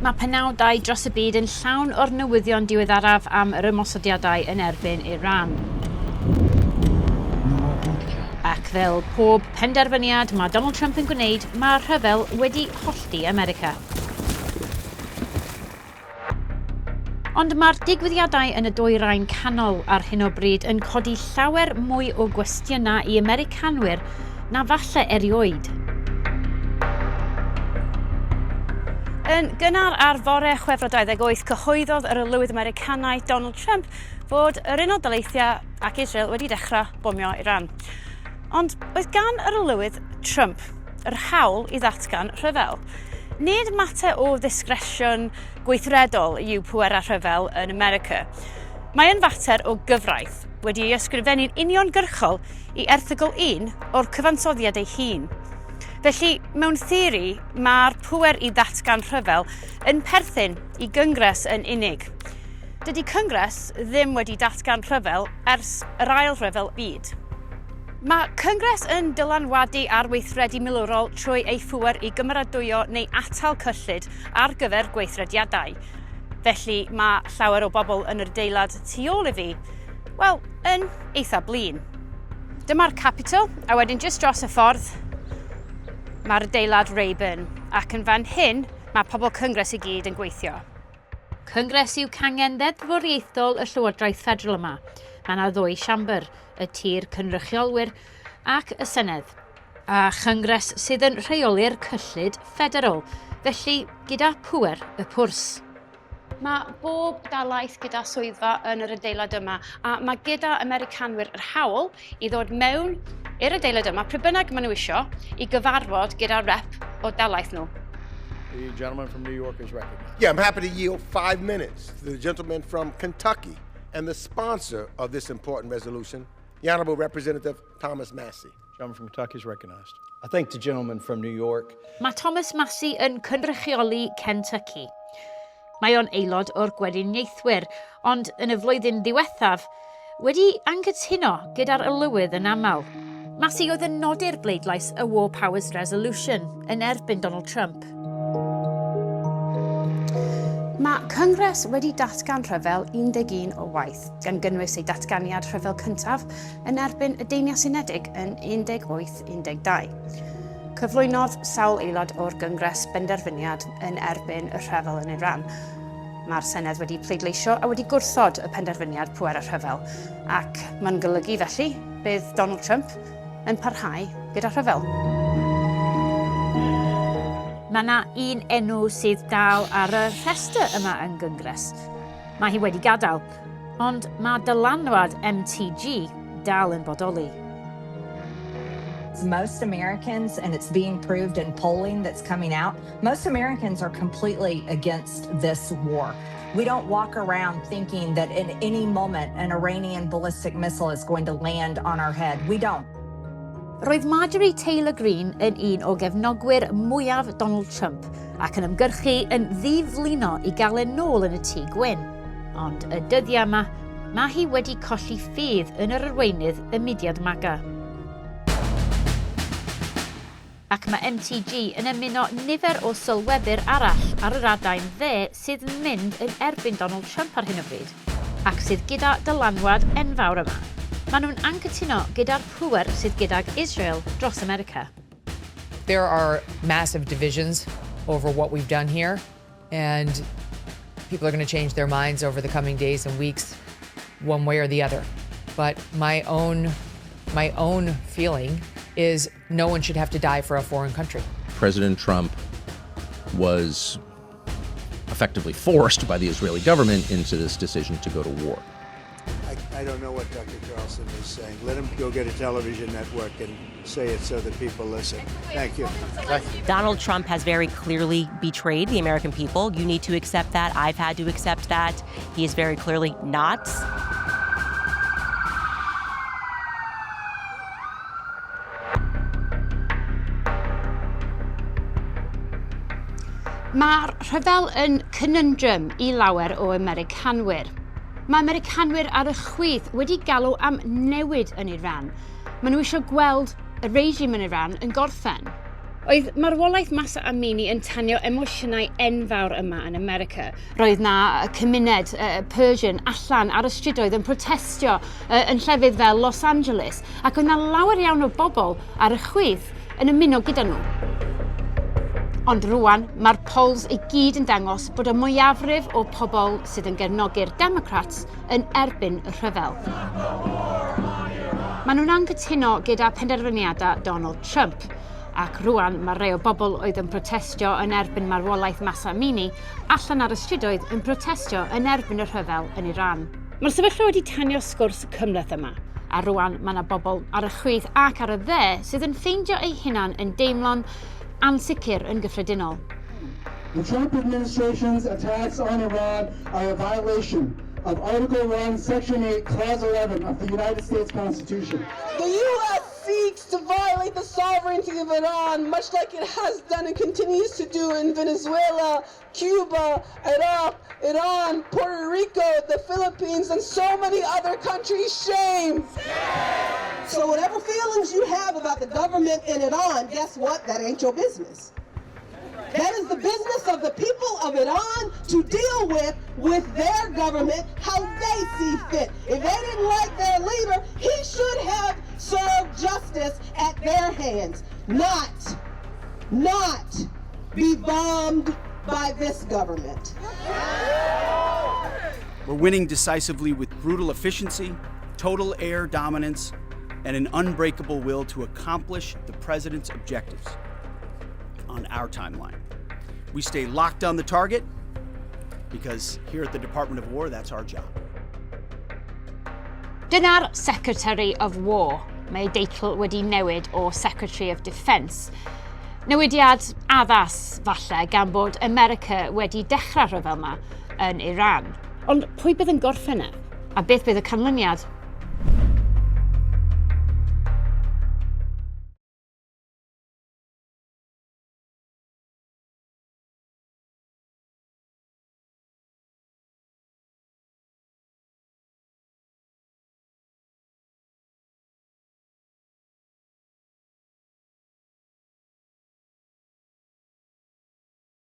Mae penawdau dros y byd yn llawn o'r newyddion diweddaraf am yr ymosodiadau yn erbyn Iran. Ac fel pob penderfyniad mae Donald Trump yn gwneud, mae Rhyfel wedi hollti America. Ond mae'r digwyddiadau yn y dwyrain canol ar hyn o bryd yn codi llawer mwy o gwestiynau i Americanwyr na falle erioed. Yn gynnar ar fore Chwefror 28, cyhoeddodd yr olywydd Americanaidd Donald Trump fod yr Unol Daleithiau ac Israel wedi dechrau bomio Iran. Ond oedd gan yr olywydd Trump yr hawl i ddatgan rhyfel. Nid mater o ddisgresiwn gweithredol yw pwerau rhyfel yn America. Mae'n fater o gyfraith wedi ei ysgrifennu'n uniongyrchol i erthygl 1 o'r cyfansoddiad ei hun. Felly, mewn theori, mae'r pŵer i ddatgan rhyfel yn perthyn i Gyngres yn unig. Dydy Cyngres ddim wedi datgan rhyfel ers yr ail rhyfel byd. Mae Cyngres yn dylanwadu ar weithredu milwrol trwy ei phŵer i gymeradwyo neu atal cyllid ar gyfer gweithrediadau. Felly, mae llawer o bobl yn yr adeilad tu ôl i fi, wel, yn eitha blin. Dyma'r Capitol, a wedyn jyst dros y ffordd, mae'r adeilad Rhyfel, ac yn fan hyn, mae pobl Cyngres i gyd yn gweithio. Cyngres yw cangen ddeddfwriaethol y Llywodraeth Federal yma. Mae yna ddwy siambr, y tir cynrychiolwyr ac y Senedd. A Chyngres sydd yn rheoli'r cyllid federal, felly gyda pŵer y pwrs. Mae bob dalaeth gyda swyddfa yn yr adeilad yma, a mae gyda Americanwyr yr hawl i ddod mewn i'r adeilad yma, pryd bynnag maen nhw isio, i gyfarfod gyda rep o dalaeth nhw. The gentleman from New York is recognized. Yeah, I'm happy to yield 5 minutes to the gentleman from Kentucky and the sponsor of this important resolution, the Honorable Representative Thomas Massey. Gentleman from Kentucky is recognized. I thank the gentleman from New York. Mae Thomas Massey yn cynrychioli Kentucky. Mae o'n aelod o'r gwediniaethwyr, ond yn y flwyddyn ddiwethaf, wedi anghytuno gyda'r olywydd yn aml. Massey oedd yn nodi'r bleidlais y War Powers Resolution yn erbyn Donald Trump. Mae Cyngres wedi datgan rhyfel 11 o waith, gan gynnwys ei datganiad rhyfel cyntaf yn erbyn y Deiniau Unedig yn 1812. Cyflwynodd sawl aelod o'r Gyngres benderfyniad yn erbyn y rhyfel yn Iran. Mae'r Senedd wedi pleidleisio a wedi gwrthod y penderfyniad pŵer y rhyfel, ac mae'n golygu felly bydd Donald Trump yn parhau gyda rhyfel. Mae yna un enw sydd dal ar y rhestr yma yn Gyngres. Mae hi wedi gadael, ond mae dylanwad MTG dal yn bodoli. Most Americans, and it's being proved in polling that's coming out, most Americans are completely against this war. We don't walk around thinking that in any moment an Iranian ballistic missile is going to land on our head. We don't. Roedd Marjorie Taylor Greene yn un o gefnogwyr mwyaf Donald Trump ac yn ymgyrchu yn ddiflino i gael e'n nôl yn y tŷ gwyn. Ond y dyddiau yma, mae hi wedi colli ffydd yn yr arweinydd y mudiad MAGA. Ac mae MTG yn ymuno nifer o sylwebr arall ar yr adain sydd yn mynd yn erbyn Donald Trump ar hyn o bryd, ac sydd gyda dylanwad enfawr yma. Maen nhw'n anghytuno gyda'r pŵer sydd gydag Israel dros America. There are massive divisions over what we've done here, and people are going to change their minds over the coming days and weeks, one way or the other. But my own feeling is no one should have to die for a foreign country. President Trump was effectively forced by the Israeli government into this decision to go to war. I don't know what Dr. Carlson is saying. Let him go get a television network and say it so that people listen. Thank you. Donald Trump has very clearly betrayed the American people. You need to accept that. I've had to accept that. He is very clearly not. Mae'r rhyfel yn conundrum i lawer o Americanwyr. Mae Americanwyr ar y chwith wedi galw am newid yn Iran. Maen nhw eisiau gweld y regime yn Iran yn gorffen. Oedd marwolaeth Masa Amini yn tanio emosiynau enfawr yma yn America. Roedd na cymuned Persian allan ar y strydoedd yn protestio yn llefydd fel Los Angeles, ac oedd na lawer iawn o bobl ar y chwith yn ymuno gyda nhw. Ond rwan, mae'r polls i gyd yn dangos bod y mwyafrif o pobl sydd yn gefnogi'r Democrats yn erbyn y rhyfel. Maen nhw'n anghytuno gyda penderfyniadau Donald Trump, ac rwan mae rhai o bobl oedd yn protestio yn erbyn marwolaeth Masa Amini allan ar y strydoedd yn protestio yn erbyn y rhyfel yn Iran. Mae'r sefyllfa wedi tanio sgwrs cymhleth yma, a rwan mae yna bobl ar y chwith ac ar y dde sydd yn ffeindio eu hunan yn deimlo'n ansicr yn gyffredinol. The Trump administration's attacks on Iran are a violation of Article 1, Section 8, Clause 11 of the United States Constitution. The U.S. seeks to violate the sovereignty of Iran, much like it has done and continues to do in Venezuela, Cuba, Iraq, Iran, Puerto Rico, the Philippines, and so many other countries. Shame! So whatever feelings you have about the government in Iran, guess what? That ain't your business. That is the business of the people of Iran to deal with their government how they see fit. If they didn't like their leader, he should have served justice at their hands, not be bombed by this government. We're winning decisively with brutal efficiency, total air dominance, and an unbreakable will to accomplish the president's objectives on our timeline. We stay locked on the target because here at the Department of War, that's our job. Dyna'r Secretary of War. Mae deitl wedi newid o Secretary of Defence. Newidiad addas falle gan bod America wedi dechrau rhyfel yma yn Iran. Ond pwy bydd yn gorffen e? A beth bydd y canlyniad